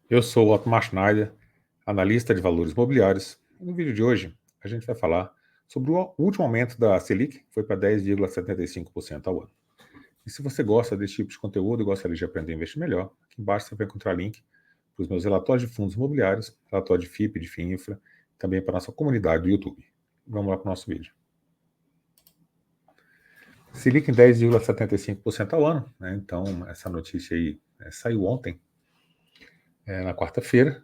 Eu sou o Otmar Schneider, analista de valores imobiliários. No vídeo de hoje, a gente vai falar sobre o último aumento da Selic, que foi para 10,75% ao ano. E se você gosta desse tipo de conteúdo e gostaria de aprender a investir melhor, aqui embaixo você vai encontrar link para os meus relatórios de fundos imobiliários, relatório de FIP, de FIINFRA, também para a nossa comunidade do YouTube. Vamos lá para o nosso vídeo. Selic em 10,75% ao ano, né? Então essa notícia aí saiu ontem, na quarta-feira.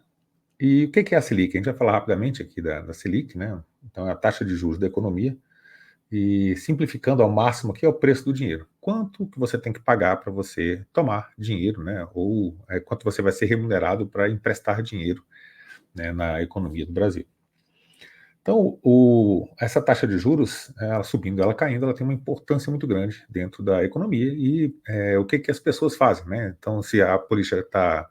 E o que é a Selic? A gente vai falar rapidamente aqui da Selic, né? Então, é a taxa de juros da economia. E simplificando ao máximo, aqui é o preço do dinheiro. Quanto que você tem que pagar para você tomar dinheiro, né? Ou quanto você vai ser remunerado para emprestar dinheiro, né, na economia do Brasil. Então, essa taxa de juros, ela subindo, ela caindo, ela tem uma importância muito grande dentro da economia. E o que as pessoas fazem, né? Então, se a política está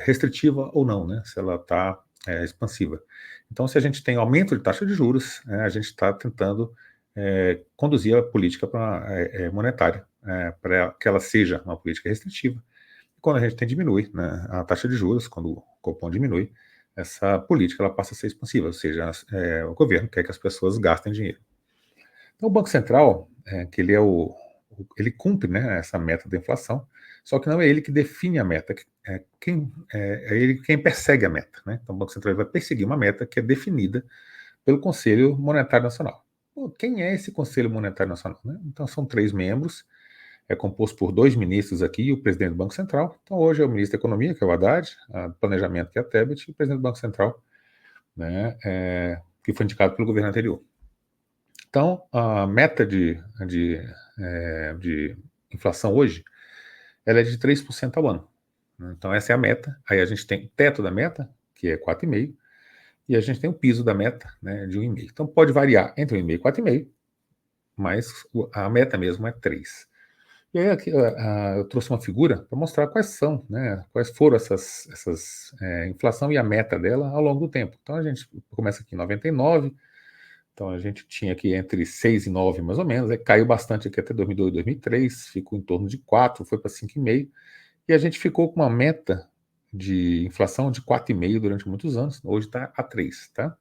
restritiva ou não, né? Se ela está expansiva. Então, se a gente tem aumento de taxa de juros, a gente está tentando conduzir a política monetária para que ela seja uma política restritiva. E quando a gente diminui, né, a taxa de juros, quando o Copom diminui, essa política ela passa a ser expansiva, ou seja, o governo quer que as pessoas gastem dinheiro. Então, o Banco Central, que ele cumpre, né, essa meta da inflação, só que não é ele que define a meta, é ele quem persegue a meta. Né? Então, o Banco Central vai perseguir uma meta que é definida pelo Conselho Monetário Nacional. Pô, quem é esse Conselho Monetário Nacional? Né? Então, são 3 membros, é composto por 2 ministros aqui e o presidente do Banco Central. Então, hoje é o ministro da Economia, que é o Haddad, a Planejamento, que é a Tebet, e o presidente do Banco Central, né, que foi indicado pelo governo anterior. Então, a meta de inflação hoje, ela é de 3% ao ano. Então, essa é a meta. Aí a gente tem o teto da meta, que é 4,5%, e a gente tem o piso da meta, né, de 1,5%. Então, pode variar entre 1,5% e 4,5%, mas a meta mesmo é 3%. E aí aqui, eu trouxe uma figura para mostrar quais são, né, quais foram essas inflação e a meta dela ao longo do tempo. Então, a gente começa aqui em 99. Então a gente tinha aqui entre 6 e 9 mais ou menos, caiu bastante aqui até 2002, 2003, ficou em torno de 4, foi para 5,5, e a gente ficou com uma meta de inflação de 4,5 durante muitos anos, hoje está a 3, tá?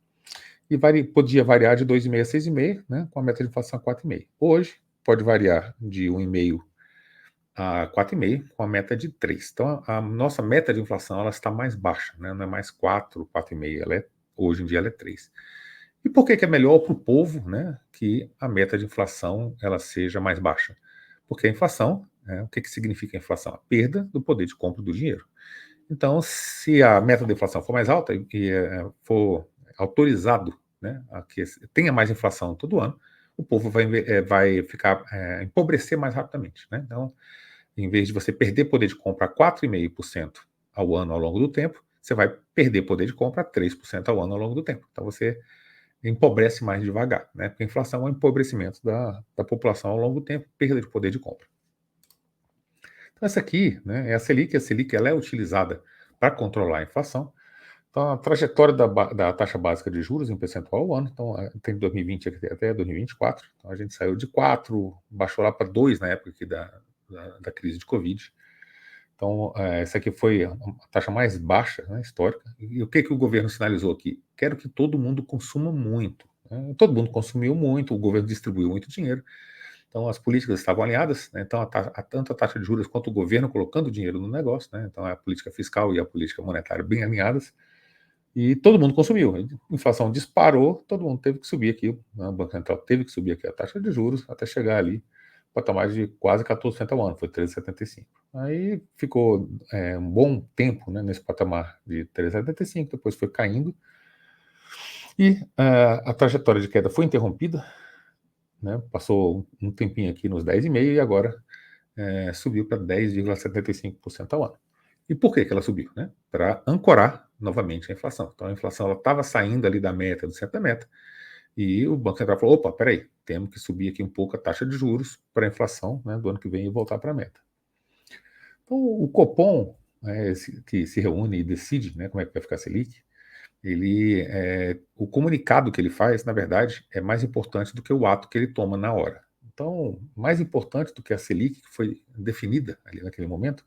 E podia variar de 2,5 a 6,5, né, com a meta de inflação a 4,5. Hoje pode variar de 1,5 a 4,5, com a meta de 3. Então a nossa meta de inflação ela está mais baixa, né, não é mais 4, 4,5, hoje em dia ela é 3. E por que é melhor para o povo, né, que a meta de inflação ela seja mais baixa? Porque a inflação, o que significa a inflação? A perda do poder de compra do dinheiro. Então, se a meta de inflação for mais alta e for autorizado, né, a que tenha mais inflação todo ano, o povo vai ficar empobrecer mais rapidamente. Né? Então, em vez de você perder poder de compra a 4,5% ao ano ao longo do tempo, você vai perder poder de compra a 3% ao ano ao longo do tempo. Então, você empobrece mais devagar, né? Porque a inflação é um empobrecimento da população ao longo do tempo, perda de poder de compra. Então, essa aqui, né, é a Selic. A Selic ela é utilizada para controlar a inflação. Então, a trajetória da taxa básica de juros em percentual ao ano, então, tem 2020 até 2024. Então, a gente saiu de 4, baixou lá para 2 na época aqui da crise de Covid. Então, essa aqui foi a taxa mais baixa, né, histórica. E o que o governo sinalizou aqui? Quero que todo mundo consuma muito. Né? Todo mundo consumiu muito, o governo distribuiu muito dinheiro. Então, as políticas estavam alinhadas. Né? Então, tanto a taxa de juros quanto o governo colocando dinheiro no negócio. Né? Então, a política fiscal e a política monetária bem alinhadas. E todo mundo consumiu. A inflação disparou, todo mundo teve que subir aqui. Né? O Banco Central teve que subir aqui a taxa de juros até chegar ali patamar de quase 14% ao ano, foi 13,75. Aí ficou um bom tempo, né, nesse patamar de 13,75, depois foi caindo, e a trajetória de queda foi interrompida, né, passou um tempinho aqui nos 10,5 e agora subiu para 10,75% ao ano. E por que ela subiu? Né? Para ancorar novamente a inflação. Então a inflação estava saindo ali da meta, do centro da meta, e o Banco Central falou, opa, peraí, temos que subir aqui um pouco a taxa de juros para a inflação, né, do ano que vem e voltar para a meta. Então, o Copom, que se reúne e decide, né, como é que vai ficar a Selic, o comunicado que ele faz, na verdade, é mais importante do que o ato que ele toma na hora. Então, mais importante do que a Selic, que foi definida ali naquele momento,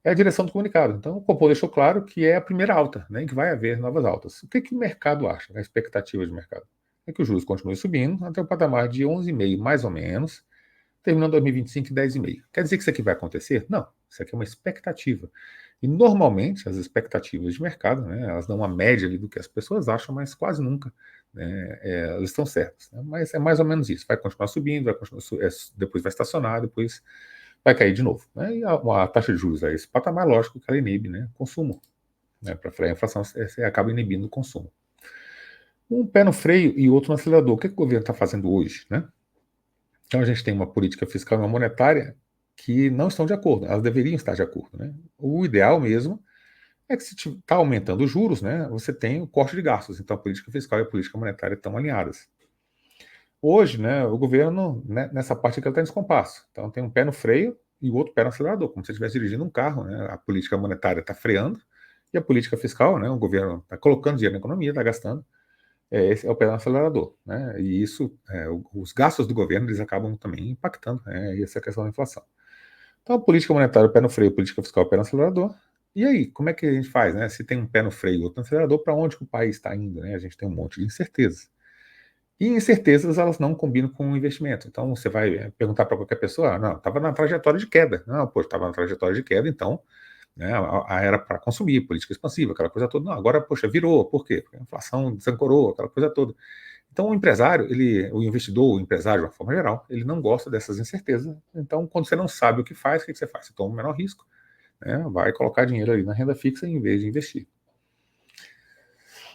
É a direção do comunicado. Então, o Copom deixou claro que é a primeira alta, né, que vai haver novas altas. O que, que o mercado acha, a expectativa de mercado? É que os juros continuem subindo até o patamar de 11,5, mais ou menos, terminando 2025 em 10,5. Quer dizer que isso aqui vai acontecer? Não, isso aqui é uma expectativa. E normalmente as expectativas de mercado, né, elas dão uma média ali do que as pessoas acham, mas quase nunca, né, elas estão certas. Né? Mas é mais ou menos isso. Vai continuar subindo, vai continuar, depois vai estacionar, depois vai cair de novo. Né? E a taxa de juros a esse patamar, lógico que ela inibe, né, consumo. Né? Para frear a inflação, você acaba inibindo o consumo. Um pé no freio e outro no acelerador. O que, que o governo está fazendo hoje? Né? Então a gente tem uma política fiscal e uma monetária que não estão de acordo, elas deveriam estar de acordo. Né? O ideal mesmo é que se está aumentando os juros, né, você tem o corte de gastos, então a política fiscal e a política monetária estão alinhadas. Hoje, né, o governo, né, nessa parte aqui, ele está em descompasso. Então tem um pé no freio e o outro pé no acelerador, como se estivesse dirigindo um carro. Né? A política monetária está freando e a política fiscal, né, o governo está colocando dinheiro na economia, está gastando, esse é o pé no acelerador. Né? E isso, os gastos do governo, eles acabam também impactando, né, essa questão da inflação. Então, a política monetária, o pé no freio, a política fiscal, o pé no acelerador. E aí, como é que a gente faz, né? Se tem um pé no freio e outro no acelerador, para onde que o país está indo, né? A gente tem um monte de incertezas. E incertezas, elas não combinam com o investimento. Então, você vai perguntar para qualquer pessoa, não, estava na trajetória de queda. Não, pô, estava na trajetória de queda, então, né, era para consumir, política expansiva, aquela coisa toda. Não, agora, poxa, virou. Por quê? Porque a inflação desancorou, aquela coisa toda. Então, o empresário, o investidor, o empresário, de uma forma geral, ele não gosta dessas incertezas. Então, quando você não sabe o que faz, o que você faz? Você toma o menor risco, né? Vai colocar dinheiro ali na renda fixa em vez de investir.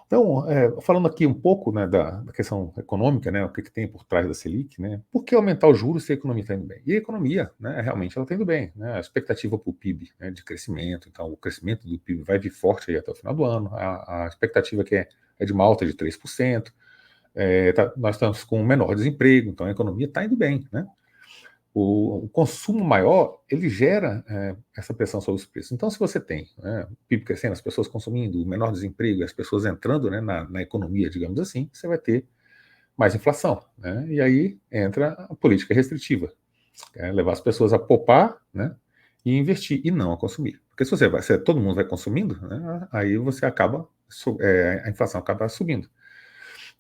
Então, falando aqui um pouco, né, da questão econômica, né, o que tem por trás da Selic, né, por que aumentar os juros se a economia está indo bem? E a economia, né, realmente ela está indo bem. Né, a expectativa para o PIB, né, de crescimento, então o crescimento do PIB vai vir forte aí até o final do ano, a expectativa que é de uma alta de 3%, nós estamos com um menor desemprego, então a economia está indo bem. Né? O consumo maior, ele gera essa pressão sobre os preços. Então, se você tem, né, o PIB crescendo, as pessoas consumindo, o menor desemprego, as pessoas entrando, né, na economia, digamos assim, você vai ter mais inflação. Né? E aí entra a política restritiva, levar as pessoas a poupar, né, e investir, e não a consumir. Porque se todo mundo vai consumindo, né, aí você acaba, a inflação acaba subindo.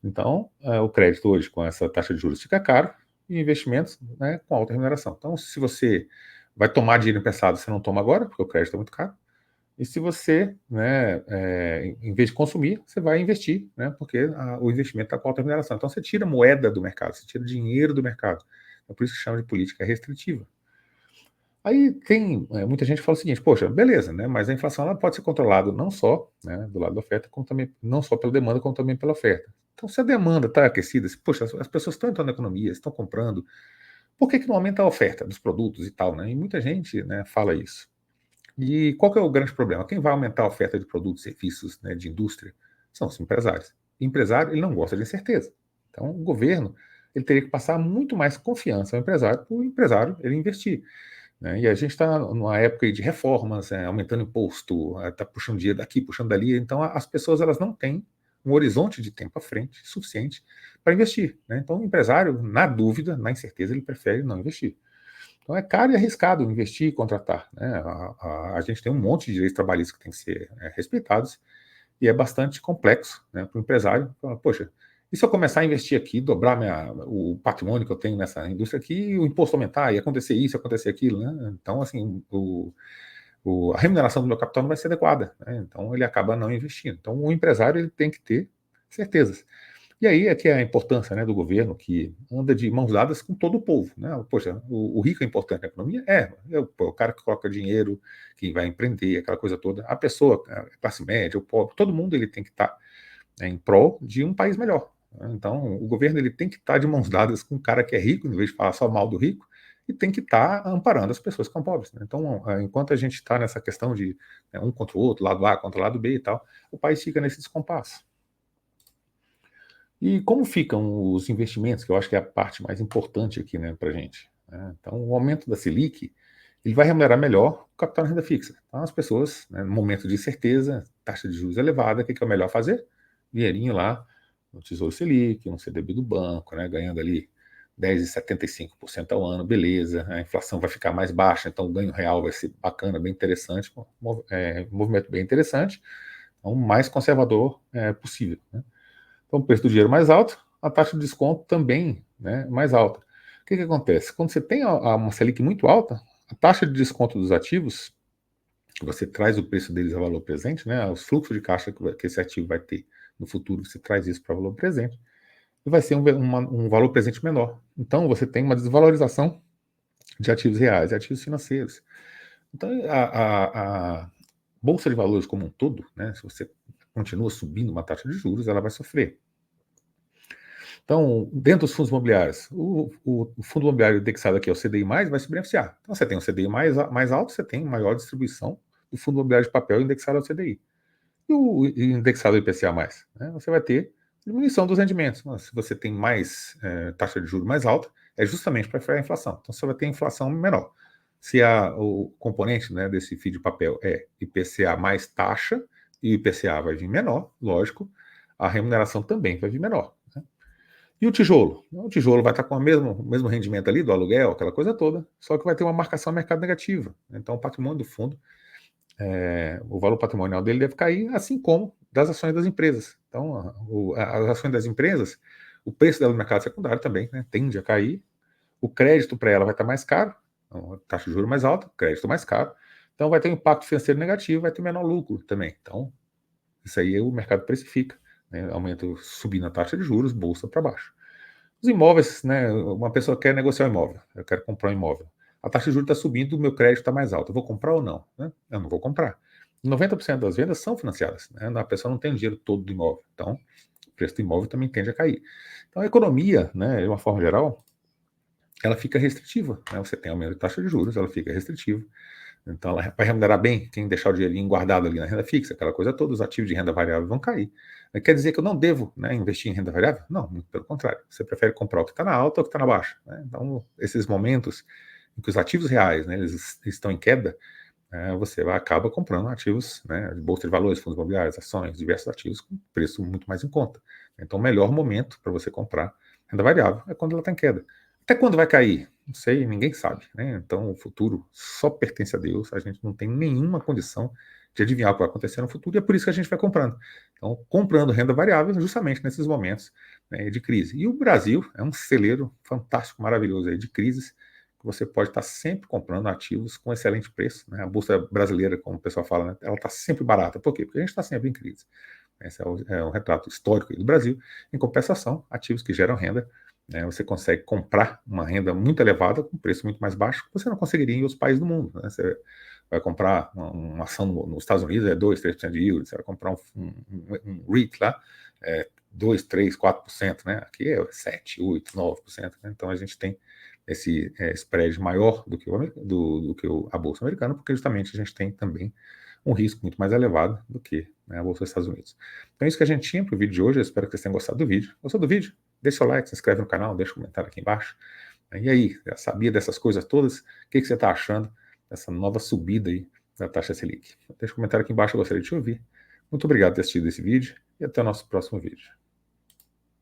Então, o crédito hoje, com essa taxa de juros, fica caro, e investimentos, né, com alta remuneração. Então, se você vai tomar dinheiro emprestado, você não toma agora, porque o crédito é muito caro. E se você, né, em vez de consumir, você vai investir, né, porque o investimento está com alta remuneração. Então, você tira moeda do mercado, você tira dinheiro do mercado. É por isso que chama de política restritiva. Aí tem muita gente que fala o seguinte, poxa, beleza, né, mas a inflação ela pode ser controlada não só, né, do lado da oferta, como também, não só pela demanda, como também pela oferta. Então, se a demanda está aquecida, poxa, as pessoas estão entrando na economia, estão comprando, por que não aumenta a oferta dos produtos e tal, né? E muita gente, né, fala isso. E qual que é o grande problema? Quem vai aumentar a oferta de produtos e serviços, né, de indústria são os empresários. O empresário, ele não gosta de incerteza. Então, o governo, ele teria que passar muito mais confiança ao empresário para o empresário ele investir. Né? E a gente está numa época de reformas, aumentando imposto, está puxando dinheiro daqui, puxando dali. Então, as pessoas elas não têm um horizonte de tempo à frente suficiente para investir. Né? Então, o empresário, na dúvida, na incerteza, ele prefere não investir. Então, é caro e arriscado investir e contratar. Né? A gente tem um monte de direitos trabalhistas que têm que ser respeitados e é bastante complexo, né, para o empresário. Poxa, e se eu começar a investir aqui, dobrar o patrimônio que eu tenho nessa indústria aqui, e o imposto aumentar, e acontecer isso, acontecer aquilo, né? Então, assim, a remuneração do meu capital não vai ser adequada, né? Então, ele acaba não investindo. Então, o empresário ele tem que ter certezas. E aí é que é a importância, né, do governo, que anda de mãos dadas com todo o povo. Né? Poxa, o rico é importante na economia? O cara que coloca dinheiro, que vai empreender, aquela coisa toda. A pessoa, a classe média, o pobre, todo mundo ele tem que estar em prol de um país melhor. Né? Então, o governo ele tem que estar de mãos dadas com o cara que é rico, em vez de falar só mal do rico, e tem que estar amparando as pessoas que são pobres. Né? Então, enquanto a gente está nessa questão de um contra o outro, lado A contra o lado B e tal, o país fica nesse descompasso. E como ficam os investimentos, que eu acho que é a parte mais importante aqui, né, para a gente. Né? Então, o aumento da Selic, ele vai remunerar melhor o capital em renda fixa. Então, as pessoas, né, no momento de incerteza, taxa de juros elevada, o que é o melhor fazer? Dinheirinho lá no Tesouro Selic, no CDB do banco, né, ganhando ali 10,75% ao ano, beleza, a inflação vai ficar mais baixa, então o ganho real vai ser bacana, bem interessante, movimento bem interessante, então o mais conservador possível, né? Então o preço do dinheiro mais alto, a taxa de desconto também, né, mais alta. O que acontece? Quando você tem uma Selic muito alta, a taxa de desconto dos ativos, que você traz o preço deles a valor presente, né, os fluxos de caixa que esse ativo vai ter no futuro, você traz isso para valor presente, e vai ser um valor presente menor. Então você tem uma desvalorização de ativos reais e ativos financeiros. Então a Bolsa de Valores como um todo, né, se você continua subindo uma taxa de juros, ela vai sofrer. Então, dentro dos fundos imobiliários, o fundo imobiliário indexado aqui ao CDI+, vai se beneficiar. Então, você tem um CDI mais alto, você tem maior distribuição do fundo imobiliário de papel indexado ao CDI. E o indexado ao IPCA+, né, você vai ter diminuição dos rendimentos. Mas se você tem mais taxa de juros mais alta, é justamente para frear a inflação. Então, você vai ter inflação menor. Se o componente, né, desse FII de papel é IPCA mais taxa, e o IPCA vai vir menor, lógico, a remuneração também vai vir menor. Né? E o tijolo? O tijolo vai estar com o mesmo rendimento ali do aluguel, aquela coisa toda, só que vai ter uma marcação a mercado negativa. Então, o patrimônio do fundo, o valor patrimonial dele deve cair, assim como das ações das empresas. Então, as ações das empresas, o preço dela no mercado secundário também, né, tende a cair. O crédito para ela vai estar mais caro, então, taxa de juros mais alta, crédito mais caro. Então, vai ter um impacto financeiro negativo, vai ter menor lucro também. Então, isso aí o mercado precifica, né, aumenta, subindo a taxa de juros, bolsa para baixo. Os imóveis, né, uma pessoa quer negociar um imóvel, eu quero comprar um imóvel. A taxa de juros está subindo, o meu crédito está mais alto. Eu vou comprar ou não? Né? Eu não vou comprar. 90% das vendas são financiadas. Né? A pessoa não tem o dinheiro todo do imóvel. Então, o preço do imóvel também tende a cair. Então, a economia, né, de uma forma geral, ela fica restritiva. Né? Você tem aumento de taxa de juros, ela fica restritiva. Então, ela vai remunerar bem quem deixar o dinheirinho guardado ali na renda fixa, aquela coisa toda, os ativos de renda variável vão cair. Quer dizer que eu não devo, né, investir em renda variável? Não, muito pelo contrário. Você prefere comprar o que está na alta ou o que está na baixa. Né? Então, esses momentos em que os ativos reais, né, eles estão em queda, você acaba comprando ativos, né, bolsa de valores, fundos imobiliários, ações, diversos ativos com preço muito mais em conta. Então, o melhor momento para você comprar renda variável é quando ela está em queda. Até quando vai cair? Não sei, ninguém sabe. Né? Então, o futuro só pertence a Deus, a gente não tem nenhuma condição de adivinhar o que vai acontecer no futuro, e é por isso que a gente vai comprando. Então, comprando renda variável justamente nesses momentos, né, de crise. E o Brasil é um celeiro fantástico, maravilhoso aí de crises, que você pode estar sempre comprando ativos com excelente preço. Né? A Bolsa brasileira, como o pessoal fala, né, ela está sempre barata. Por quê? Porque a gente está sempre em crise. Esse é um retrato histórico do Brasil. Em compensação, ativos que geram renda, né, você consegue comprar uma renda muito elevada com preço muito mais baixo que você não conseguiria em outros países do mundo. Né? Você vai comprar uma ação nos Estados Unidos, 2, 3% de yield, você vai comprar um REIT lá, 2, 3, 4%, né? Aqui é 7, 8, 9%. Né? Então a gente tem esse spread maior do que, a Bolsa Americana, porque justamente a gente tem também um risco muito mais elevado do que, né, a Bolsa dos Estados Unidos. Então é isso que a gente tinha para o vídeo de hoje. Eu espero que vocês tenham gostado do vídeo. Gostou do vídeo? Deixa seu like, se inscreve no canal, deixa um comentário aqui embaixo. E aí, já sabia dessas coisas todas? O que você está achando dessa nova subida aí da taxa Selic? Deixa um comentário aqui embaixo, eu gostaria de te ouvir. Muito obrigado por ter assistido esse vídeo e até o nosso próximo vídeo.